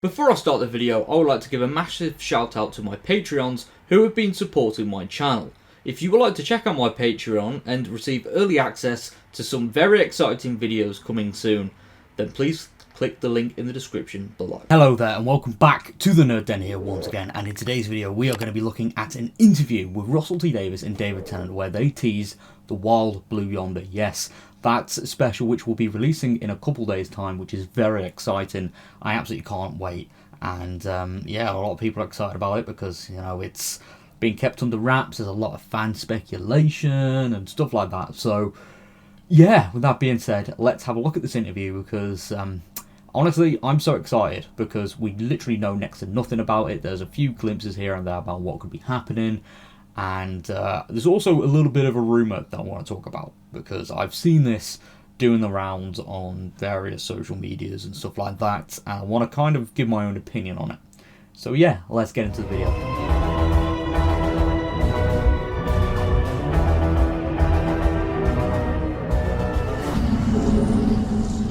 Before I start the video, I would like to give a massive shout out to my Patreons who have been supporting my channel. If you would like to check out my Patreon and receive early access to some very exciting videos coming soon, then please click the link in the description below. Hello there and welcome back to the Nerd Den here once again, and in today's video we are going to be looking at an interview with Russell T Davies and David Tennant where they tease The Wild Blue Yonder. Yes, that's special, which will be releasing in a couple days time, which is very exciting. I absolutely can't wait, and yeah, a lot of people are excited about it because, you know, it's being kept under wraps. There's a lot of fan speculation and stuff like that. So yeah, with that being said, let's have a look at this interview because honestly, I'm so excited because we literally know next to nothing about it. There's a few glimpses here and there about what could be happening, and there's also a little bit of a rumour that I want to talk about because I've seen this doing the rounds on various social medias and stuff like that, and I want to kind of give my own opinion on it. So yeah, let's get into the video.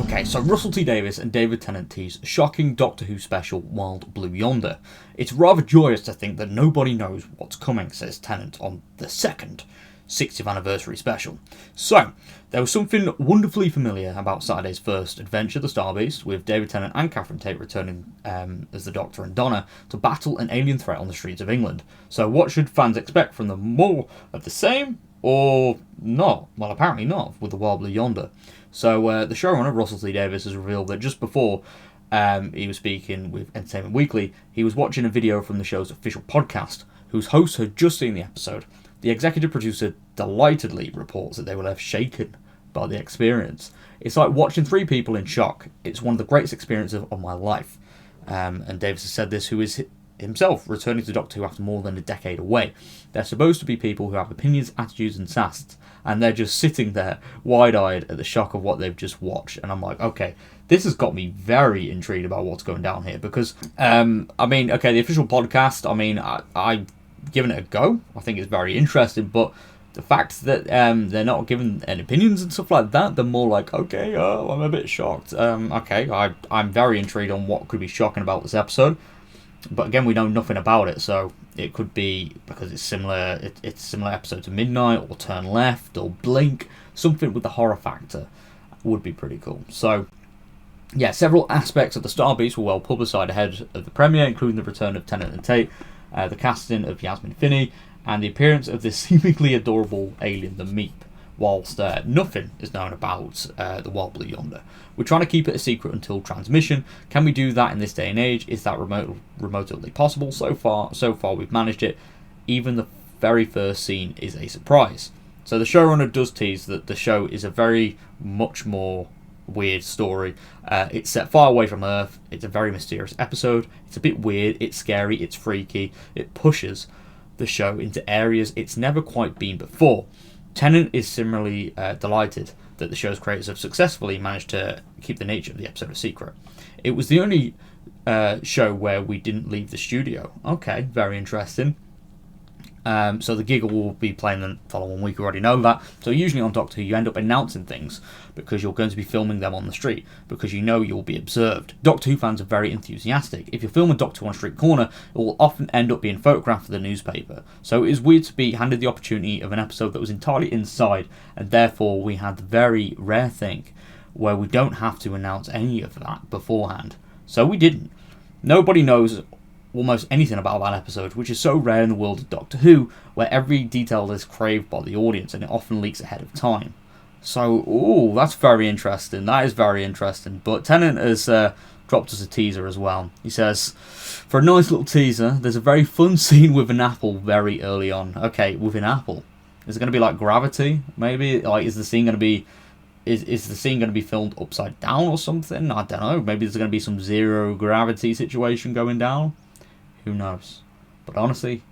Okay, so Russell T Davies and David Tennant tease shocking Doctor Who special Wild Blue Yonder. It's rather joyous to think that nobody knows what's coming, says Tennant on the second 60th anniversary special. So, there was something wonderfully familiar about Saturday's first adventure, The Star Beast, with David Tennant and Catherine Tate returning as the Doctor and Donna to battle an alien threat on the streets of England. So what should fans expect from them? More of the same? Or not? Well, apparently not, with The Wild Blue Yonder. So the showrunner, Russell T Davies, has revealed that just before he was speaking with Entertainment Weekly, he was watching a video from the show's official podcast, whose host had just seen the episode. The executive producer delightedly reports that they were left shaken by the experience. It's like watching three people in shock. It's one of the greatest experiences of my life. And Davies has said this, who is himself returning to Doctor Who after more than a decade away. They're supposed to be people who have opinions, attitudes and sasts, and they're just sitting there wide-eyed at the shock of what they've just watched. And I'm like, okay, this has got me very intrigued about what's going down here because, I mean, okay, the official podcast, I mean, I've given it a go. I think it's very interesting, but the fact that they're not giving any opinions and stuff like that, they're more like, okay, I'm a bit shocked. Okay, I'm very intrigued on what could be shocking about this episode. But again, we know nothing about it, so it could be because it's similar. It's a similar episode to Midnight or Turn Left or Blink. Something with the horror factor would be pretty cool. So yeah, several aspects of the Star Beast were well publicised ahead of the premiere, including the return of Tennant and Tate, the casting of Yasmin Finney, and the appearance of this seemingly adorable alien, the Meep. Whilst nothing is known about the Wild Blue Yonder. We're trying to keep it a secret until transmission. Can we do that in this day and age? Is that remotely possible? So far we've managed it. Even the very first scene is a surprise. So the showrunner does tease that the show is a very much more weird story. It's set far away from Earth. It's a very mysterious episode. It's a bit weird. It's scary. It's freaky. It pushes the show into areas it's never quite been before. Tennant is similarly delighted that the show's creators have successfully managed to keep the nature of the episode a secret. It was the only show where we didn't leave the studio. Okay, very interesting. So the gig will be playing the following week, we already know that. So usually on Doctor Who you end up announcing things because you're going to be filming them on the street because you know you'll be observed. Doctor Who fans are very enthusiastic. If you're filming Doctor Who on a street corner, it will often end up being photographed for the newspaper. So it is weird to be handed the opportunity of an episode that was entirely inside, and therefore we had the very rare thing where we don't have to announce any of that beforehand. So we didn't. Nobody knows almost anything about that episode, which is so rare in the world of Doctor Who, where every detail is craved by the audience and it often leaks ahead of time. So, ooh, that's very interesting. That is very interesting. But Tennant has dropped us a teaser as well. He says, for a nice little teaser, there's a very fun scene with an apple very early on. Okay, with an apple. Is it going to be like Gravity? Maybe? Like, is the scene going to be... Is the scene going to be filmed upside down or something? I don't know. Maybe there's going to be some zero gravity situation going down. Who knows? But honestly,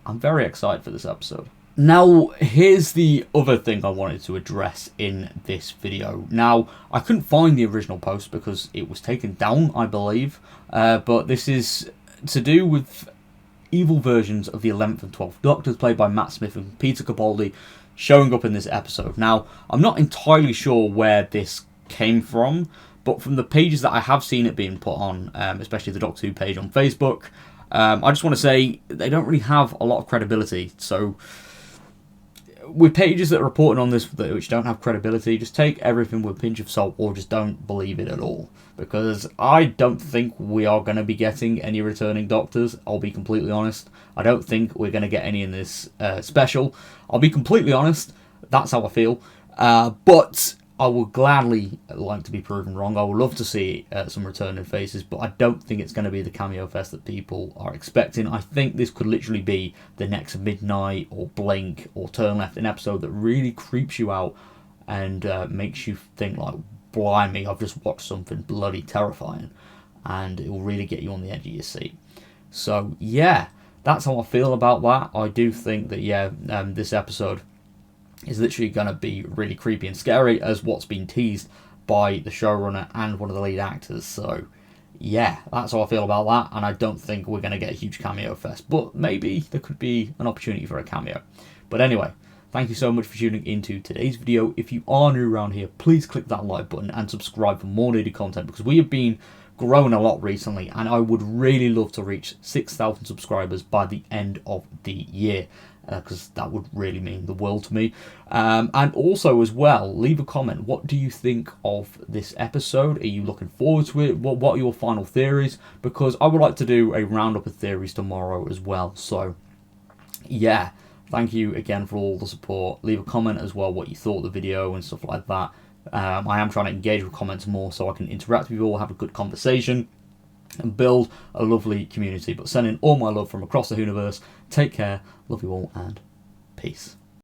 I'm very excited for this episode. Now, here's the other thing I wanted to address in this video. Now, I couldn't find the original post because it was taken down, I believe. But this is to do with evil versions of the 11th and 12th Doctors, played by Matt Smith and Peter Capaldi, showing up in this episode. Now, I'm not entirely sure where this came from, but from the pages that I have seen it being put on, especially the Doctor Who page on Facebook, I just want to say they don't really have a lot of credibility. So with pages that are reporting on this which don't have credibility, just take everything with a pinch of salt, or just don't believe it at all. Because I don't think we are going to be getting any returning Doctors, I'll be completely honest. I don't think we're going to get any in this special. I'll be completely honest, that's how I feel. But I would gladly like to be proven wrong. I would love to see some returning faces, but I don't think it's going to be the cameo fest that people are expecting. I think this could literally be the next Midnight or Blink or Turn Left, an episode that really creeps you out and makes you think like, blimey, I've just watched something bloody terrifying, and it will really get you on the edge of your seat. So yeah, that's how I feel about that. I do think that this episode is literally going to be really creepy and scary, as what's been teased by the showrunner and one of the lead actors. So yeah, that's how I feel about that, and I don't think we're going to get a huge cameo fest, but maybe there could be an opportunity for a cameo. But anyway, thank you so much for tuning into today's video. If you are new around here, please click that like button and subscribe for more needed content, because we have been growing a lot recently, and I would really love to reach 6,000 subscribers by the end of the year, because that would really mean the world to me. And also as well, leave a comment. What do you think of this episode? Are you looking forward to it? What are your final theories? Because I would like to do a roundup of theories tomorrow as well. So yeah, thank you again for all the support. Leave a comment as well what you thought of the video and stuff like that. I am trying to engage with comments more so I can interact with you all, have a good conversation, and build a lovely community. But sending all my love from across the universe. Take care, love you all, and peace.